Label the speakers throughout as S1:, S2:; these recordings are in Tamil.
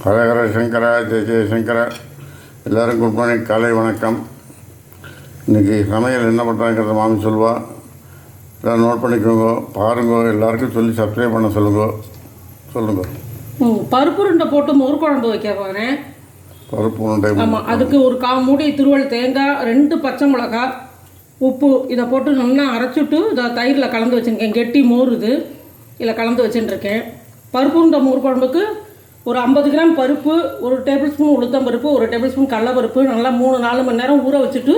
S1: ஹரஹர சங்கரா ஜெய ஜெயசங்கரா. எல்லோரும் குட் மார்னிங், காலை வணக்கம். இன்றைக்கி சமையல் என்ன பண்ணுறாங்கிறத மாமி சொல்லுவா. எல்லோரும் நோட் பண்ணிக்கோங்க, பாருங்க, எல்லாருக்கும் சொல்லி சப்ஸ்கிரைப் பண்ண சொல்லுங்க.
S2: பருப்பு உருண்டை போட்டு மோர் குழம்பு வைக்க போகிறேன்.
S1: பருப்பு உருண்டை,
S2: ஆமாம். அதுக்கு ஒரு மூடி துருவல் தேங்காய், 2 பச்சை மிளகா, உப்பு இதை போட்டு நல்லா அரைச்சிட்டு இதை தயிரில் கலந்து வச்சுருக்கேன். கெட்டி மோர் இதில் கலந்து வச்சுட்டுருக்கேன். பருப்பு உருண்டை மோர் குழம்புக்கு ஒரு 50 கிராம் பருப்பு, 1 டேபிள் ஸ்பூன் உளுத்தம் பருப்பு, 1 டேபிள் ஸ்பூன் கடலைப்பருப்பு நல்லா 3-4 மணி நேரம் ஊற வச்சுட்டு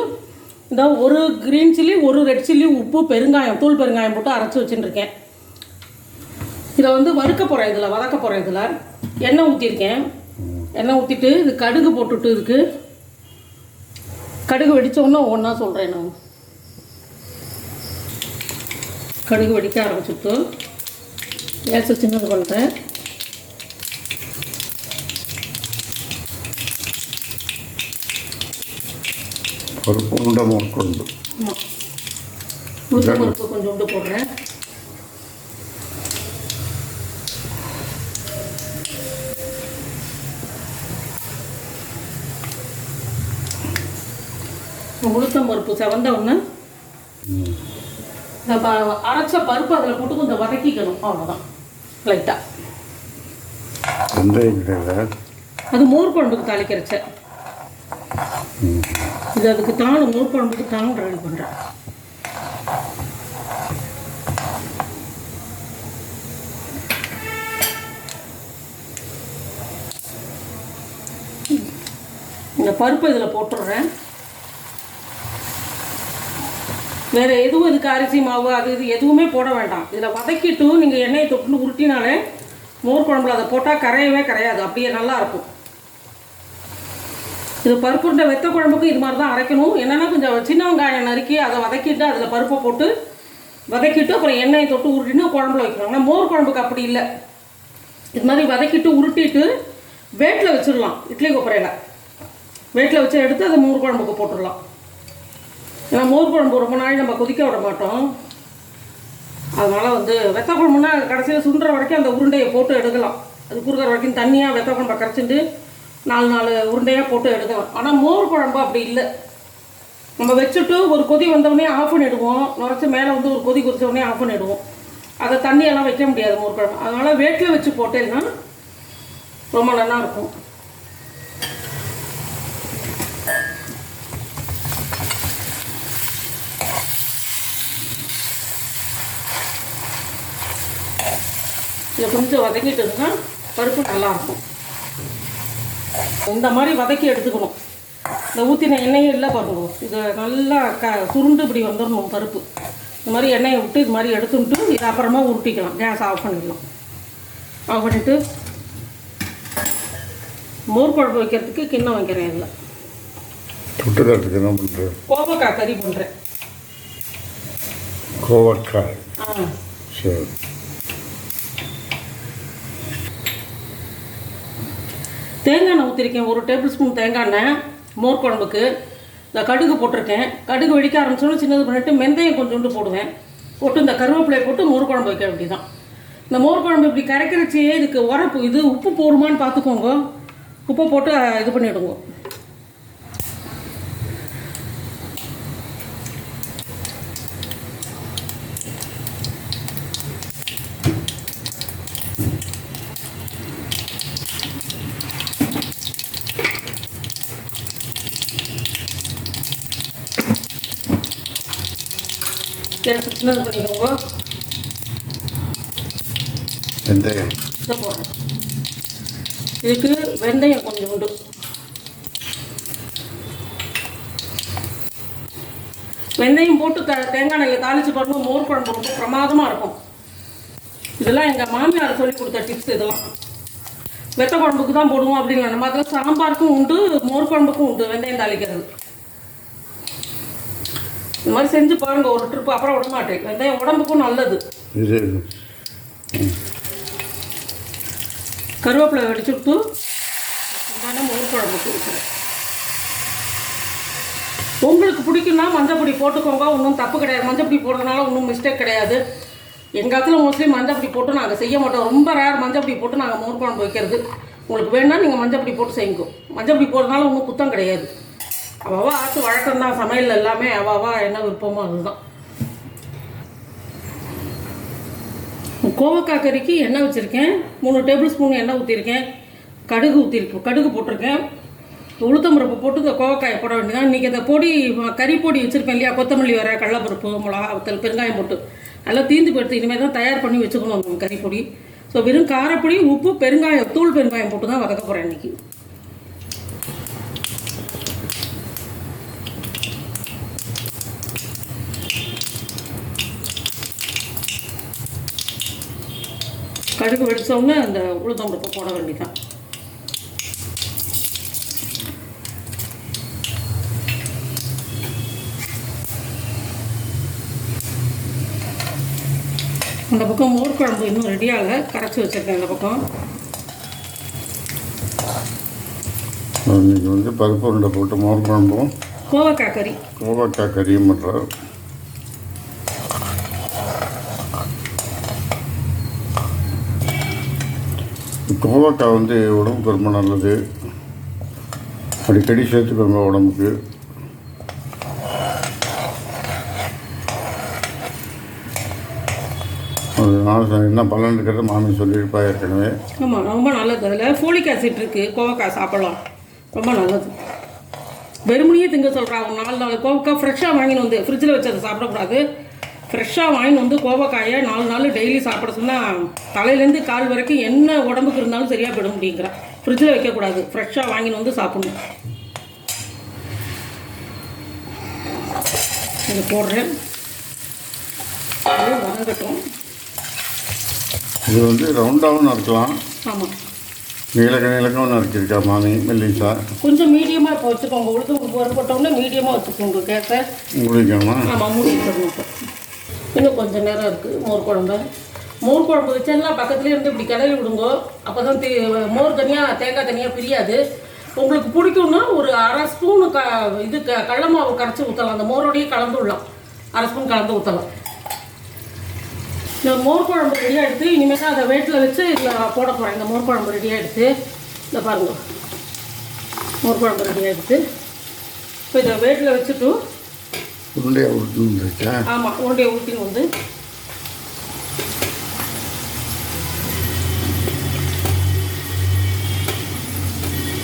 S2: இந்த 1 க்ரீன் சில்லி, 1 ரெட் சில்லி, உப்பு, பெருங்காயம், தூள் பெருங்காயம் போட்டு அரைச்சி வச்சுட்டுருக்கேன். இதை வறுக்க போகிறேன். இதில் வதக்க போகிறேன். இதில் எண்ணெய் ஊற்றிருக்கேன். எண்ணெய் ஊற்றிட்டு இது கடுகு போட்டுட்டு இதுக்கு கடுகு வெடித்தோன்னா ஒன்றா சொல்கிறேன். நான் கடுகு வெடிக்க ஆரம்பிச்சுட்டு கேஸை சின்னது பண்ணுறேன்.
S1: பருப்பு உருண்டை மோர் குழம்பு.
S2: ஆமாம், உளுத்தம் பருப்பு கொஞ்சோண்டு போடுறேன். உளுத்தம் பருப்பு செவந்த ஒன்று அரைச்ச பருப்பு அதில் போட்டு கொஞ்சம் வதக்கிக்கணும். அவ்வளோதான், லைட்டாக. அது மோர் குழம்புக்கு தாளிக்கிறச்ச இது அதுக்கு தான் மோர் குழம்புக்கு தான் ரெடி பண்ணுறேன். இந்த பருப்பு இதில் போட்டுடுறேன். வேறு எதுவும் இதுக்கு அரிசி மாவு அது இது எதுவுமே போட வேண்டாம். இதில் வதக்கிட்டு நீங்கள் எண்ணெயை தொட்டு உருட்டினாலே மோர் குழம்புல அதை போட்டால் கரையவே கரையாது, அப்படியே நல்லாயிருக்கும். இது பருப்பு உருண்டை வெத்த குழம்புக்கு இது மாதிரி தான் அரைக்கணும். என்னென்னா கொஞ்சம் சின்ன வெங்காயம் நறுக்கி அதை வதக்கிட்டு அதில் பருப்பை போட்டு வதக்கிட்டு அப்புறம் எண்ணெயை தொட்டு உருட்டின்னு குழம்புல வைக்கணும். ஆனால் மோர் குழம்புக்கு அப்படி இல்லை. இது மாதிரி வதக்கிட்டு உருட்டிட்டு வேட்டில் வச்சிடலாம். இட்லி கொப்பரையில் வேட்டில் வச்சு எடுத்து அதை மோர் குழம்புக்கு போட்டுடலாம். ஏன்னா மோர் குழம்பு ரொம்ப நாள் நம்ம கொதிக்க விட மாட்டோம். அதனால் வெத்த குழம்புனா கடைசியில் சுண்டுற வரைக்கும் அந்த உருண்டையை போட்டு எடுக்கலாம். அது குறுக்கிற வரைக்கும் தண்ணியாக வெத்த குழம்பை கரைச்சிட்டு 4 உருண்டையாக போட்டு எடுக்கலாம். ஆனால் மோர் குழம்பு அப்படி இல்லை. நம்ம வச்சுட்டு ஒரு கொதி வந்தவுடனே ஆஃப் பண்ணிவிடுவோம். நுரைச்சி மேலே ஒரு கொதி கொதிச்சவுடனே ஆஃப் பண்ணிவிடுவோம். அதை தண்ணியெல்லாம் வைக்க முடியாது மோர் குழம்பு. அதனால் வேட்டில் வச்சு போட்டேன்னா ரொம்ப நல்லா இருக்கும். இதை கொஞ்சம் வதக்கிட்டுன்னா பருப்பு நல்லாயிருக்கும். இந்த மாதிரி வதக்கி எடுத்துக்கணும். இந்த ஊற்றின எண்ணெயும் இல்லை பாருங்க, இது நல்லா சுருண்டு இப்படி வந்துடணும் பருப்பு. இந்த மாதிரி எண்ணெயை விட்டு இது மாதிரி எடுத்துட்டு இதை அப்புறமா உருட்டிக்கலாம். கேஸ் ஆஃப் பண்ணிடலாம். ஆஃப் பண்ணிவிட்டு மோர் குழம்பு வைக்கிறதுக்கு கிண்ணம் வைக்கிறேன். இதில்
S1: தொட்டுக்கிறதுக்கு என்ன பண்ணுறேன்?
S2: கோவக்காய் கறி பண்ணுறேன்.
S1: கோவக்காய், சரி.
S2: தேங்காய் எண்ணெய் ஊற்றிருக்கேன். 1 டேபிள் ஸ்பூன் தேங்காய் எண்ணெய் மோர் குழம்புக்கு. இந்த கடுகு போட்டிருக்கேன். கடுகு வெடிக்க ஆரம்பிச்சோன்னு சின்னது பண்ணிவிட்டு வெந்தயம் கொஞ்சோண்டு போடுவேன். போட்டு இந்த கருவேப்பிலையை போட்டு மோர் குழம்பு வைக்க வேண்டியதான். இந்த மோர் குழம்பு இப்படி கரைக்கிறச்சியே இதுக்கு உரப்பு இது உப்பு போடுமான்னு பார்த்துக்கோங்க. உப்பை போட்டு இது பண்ணிவிடுங்க. சின்னது பண்ணிக்கோங்க.
S1: வெந்தயம்
S2: போடுறேன். இதுக்கு வெந்தயம் கொஞ்சம் உண்டு. வெந்தயம் போட்டு தேங்காய் எண்ணெயில் தாளித்து பாருங்கள், மோர் குழம்பு ரொம்ப பிரமாதமாக இருக்கும். இதெல்லாம் எங்கள் மாமியார் சொல்லி கொடுத்த டிப்ஸ். இதெல்லாம் வெத்த குழம்புக்கு தான் போடுவோம் அப்படின்னு நம்ம அதில் சாம்பாருக்கும் உண்டு, மோர் குழம்புக்கும் உண்டு வெந்தயம் தாளிக்கிறது. இந்த மாதிரி செஞ்சு பாருங்க ஒரு ட்ரிப்பு, அப்புறம் விட மாட்டேன். வெந்தயம் உடம்புக்கும் நல்லது. கருவேப்பிலை வெடிச்சுட்டு மோர் குழம்புக்கு இருக்கிறேன். உங்களுக்கு பிடிக்குன்னா மஞ்சள் பொடி போட்டுக்கோங்க, ஒன்றும் தப்பு கிடையாது. மஞ்சள் பொடி போடுறதுனால ஒன்றும் மிஸ்டேக் கிடையாது. எங்கள் இடத்துல மோஸ்ட்லி மஞ்சள் பொடி போட்டு நாங்கள் செய்ய மாட்டோம். ரொம்ப ரேர் மஞ்சள் பொடி போட்டு நாங்கள் மோர் குழம்பு வைக்கிறது. உங்களுக்கு வேணா நீங்கள் மஞ்சப்பொடி போட்டு செய்யுங்க. மஞ்சப்பொடி போடுறதுனால ஒன்றும் குத்தம் கிடையாது. அவாவா ஆட்டு வழக்கம் தான், சமையல் எல்லாமே அவாவா என்ன விருப்பமோ அதுதான். கோவக்காய் கறிக்கு எண்ணெய் வச்சுருக்கேன். 3 டேபிள் ஸ்பூன் எண்ணெய் ஊற்றிருக்கேன். கடுகு போட்டிருக்கேன். உளுத்தம்பருப்பு போட்டு இந்த கோவக்காயை போட வேண்டியதான். இன்றைக்கி அந்த பொடி கறி பொடி வச்சுருப்பேன் இல்லையா, கொத்தமல்லி வர கடலைப்பருப்பு மிளகா வத்தல் பெருங்காயம் போட்டு நல்லா தீந்து போய்ட்டு இனிமேல் தான் தயார் பண்ணி வச்சுக்கணும் அந்த கறி பொடி. ஸோ வெறும் காரப்பொடி, உப்பு, பெருங்காயம், தூள் பெருங்காயம் போட்டு தான் வதக்க போகிறேன் இன்றைக்கி. கடுகு வெடிச்சோடனே அந்த உளுத்தம்பருப்பு போட வேண்டியதான். அந்த பக்கம் மோர் குழம்பு இன்னும் ரெடியாக கரைச்சி வச்சுருக்கேன். இந்த பக்கம்
S1: இன்றைக்கி வந்து பருப்பு உருண்டை போட்டு மோர் குழம்பும் கோவக்காய் கறியும் பண்ணுறாரு. கோவக்காய் வந்து உடம்புக்கு ரொம்ப நல்லது. அடிக்கடி சேர்த்துக்கோங்க உடம்புக்கு. அதனால என்ன பலன் இருக்கிறது மாமி சொல்லியிருப்பா ஏற்கனவே.
S2: ஆமாம், ரொம்ப நல்லது. அதில் ஃபோலிக் ஆசிட் இருக்குது. கோவக்காய் சாப்பிடலாம், ரொம்ப நல்லது. வெறுமனையே திங்க சொல்கிறாங்க. 4 கோவக்காய் ஃப்ரெஷ்ஷாக வாங்கின்னு வந்து ஃப்ரிட்ஜில் வச்சு அதை சாப்பிடக்கூடாது. ஃப்ரெஷ்ஷாக வாங்கின்னு வந்து கோவக்காயை 4 நாள் டெய்லி சாப்பிட சொன்னால் தலையிலேருந்து கால் வரைக்கும் என்ன உடம்புக்கு இருந்தாலும் சரியாக போயிடும் அப்படிங்கிறேன். ஃப்ரிட்ஜில் வைக்கக்கூடாது, ஃப்ரெஷ்ஷாக வாங்கின்னு வந்து சாப்பிடணும். இதை போடுறேன், வதங்கட்டும்.
S1: இது வந்து ரவுண்டாகவும் நறுக்கலாம்.
S2: ஆமாம்,
S1: நீளக்கம் நறுக்கிருக்கா மாமி மெல்லிசா.
S2: கொஞ்சம் மீடியமாக இப்போ வச்சுக்கோங்க. உளுத்து போட்டோன்னே மீடியமாக வச்சுக்கோங்க கேஸை.
S1: முடிக்கணுமா?
S2: ஆமாம், மூடி வச்சுக்கணும். இன்னும் கொஞ்சம் நேரம் இருக்குது. மோர் குழம்பு வச்செல்லாம் பக்கத்துலேயே இருந்து இப்படி கிளறி விடுங்க. அப்போ தான் மோர் தனியாக தேங்காய் தனியாக பிரியாது. உங்களுக்கு பிடிக்கும்னா ஒரு 1/2 ஸ்பூனு கடல மாவு கரைச்சி ஊற்றலாம். அந்த மோரோடையே கலந்து விடலாம். 1/2 ஸ்பூன் கலந்து ஊற்றலாம். இந்த மோர் குழம்பு ரெடியாக எடுத்து இனிமேல் தான் அதை வேட்டில் வச்சு இதில் போட போகிறேன். இந்த மோர் குழம்பு ரெடியாக எடுத்து இந்த பாருங்கள், மோர் குழம்பு ரெடியாக எடுத்து இப்போ இதை வேட்டில் வச்சுட்டு
S1: உருண்டையாக ஊற்றின்னு.
S2: ஆமாம், உருண்டையை ஊற்றின்னு வந்து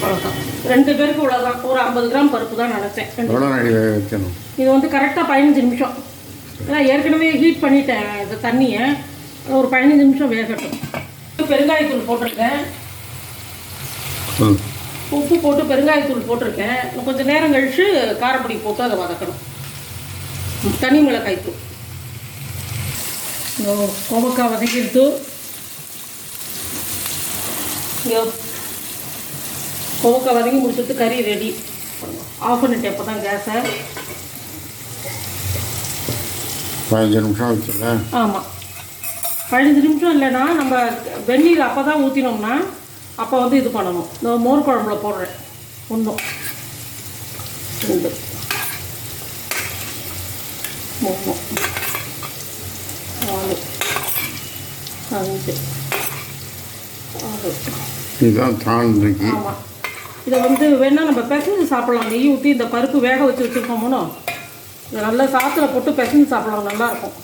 S2: அவ்வளோதான். 2 பேருக்கு இவ்வளோதான். ஒரு 50 கிராம் பருப்பு தான் நினச்சேன்.
S1: எவ்வளோ நாள் வைக்கணும்?
S2: இது வந்து கரெக்டாக 15 நிமிஷம். ஏன்னா ஏற்கனவே ஹீட் பண்ணிட்டேன் இந்த தண்ணியை. ஒரு 15 நிமிஷம் வேகட்டும். பெருங்காயத்தூள் போட்டிருக்கேன், உப்பு போட்டு பெருங்காயத்தூள் போட்டிருக்கேன். கொஞ்சம் நேரம் கழித்து காரப்பொடி போட்டு அதை வதக்கணும். தனி மிளகாய்த்தூள். கோவக்காய் வதக்கிட்டு கோவக்காய் வதக்கி முடிச்சுட்டு கறி ரெடி. ஆஃப் பண்ணிட்டேன் இப்போ தான் கேஸை.
S1: 15 நிமிஷம் வச்சுருங்க.
S2: ஆமாம், 15 நிமிஷம் இல்லைன்னா நம்ம வெந்நீர் அப்போ தான் ஊற்றினோம்னா அப்போ வந்து இது பண்ணணும். இந்த மோர் குழம்புல போடுறேன். 1 2 3 4 5 6.
S1: இதுதான் தான் இருக்கு.
S2: ஆமாம், இதை வந்து வேணால் நம்ம பிசைஞ்சு சாப்பிட்லாம். நெய் ஊற்றி இந்த பருப்பு வேக வச்சு வச்சுருக்கோமோனோ இதை நல்லா சாத்தில் போட்டு பிசைஞ்சு சாப்பிட்லாம், நல்லாயிருக்கும்.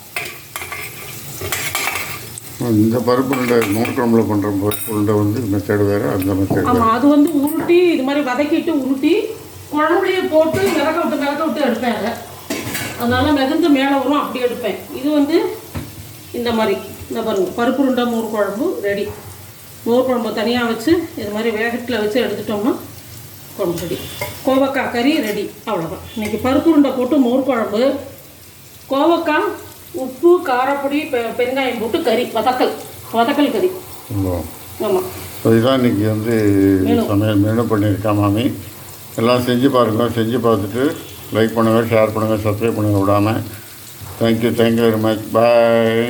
S1: இந்த பருப்பு உருண்டை மோர் குழம்புல பண்ணுற பருப்பு உருண்டை வந்து மெத்தேடு வேறு, அந்த மெத்தேடு.
S2: ஆமாம், அது வந்து உருட்டி இது மாதிரி வதக்கிட்டு உருட்டி குழம்புலையே போட்டு மிளக விட்டு எடுப்பேன். அதை அதனால் மிதந்து மேலே வரும், அப்படி எடுப்பேன். இது வந்து இந்த மாதிரி இந்த பாருங்கள், பருப்பு உருண்டை மோர் குழம்பு ரெடி. மோர் குழம்பு தனியாக வச்சு இது மாதிரி வேகத்தில் வச்சு எடுத்துட்டோம்னா குழம்பு ரெடி. கோவக்காய் கறி ரெடி. அவ்வளோதான். இன்றைக்கி பருப்பு உருண்டை போட்டு மோர் குழம்பு, கோவக்காய், உப்பு, காரப்பொடி, பெருங்காயம் போட்டு கறி, வதக்கல் கறி. ஆமாம்,
S1: அதுதான் இன்றைக்கி வந்து சமையல் மெனு பண்ணியிருக்கா மாமி. எல்லாம் செஞ்சு பாருங்கள். செஞ்சு பார்த்துட்டு லைக் பண்ணுங்கள், ஷேர் பண்ணுங்கள், சப்ஸ்கிரைப் பண்ணுங்கள் விடாமல். Thank you very much. பாய்.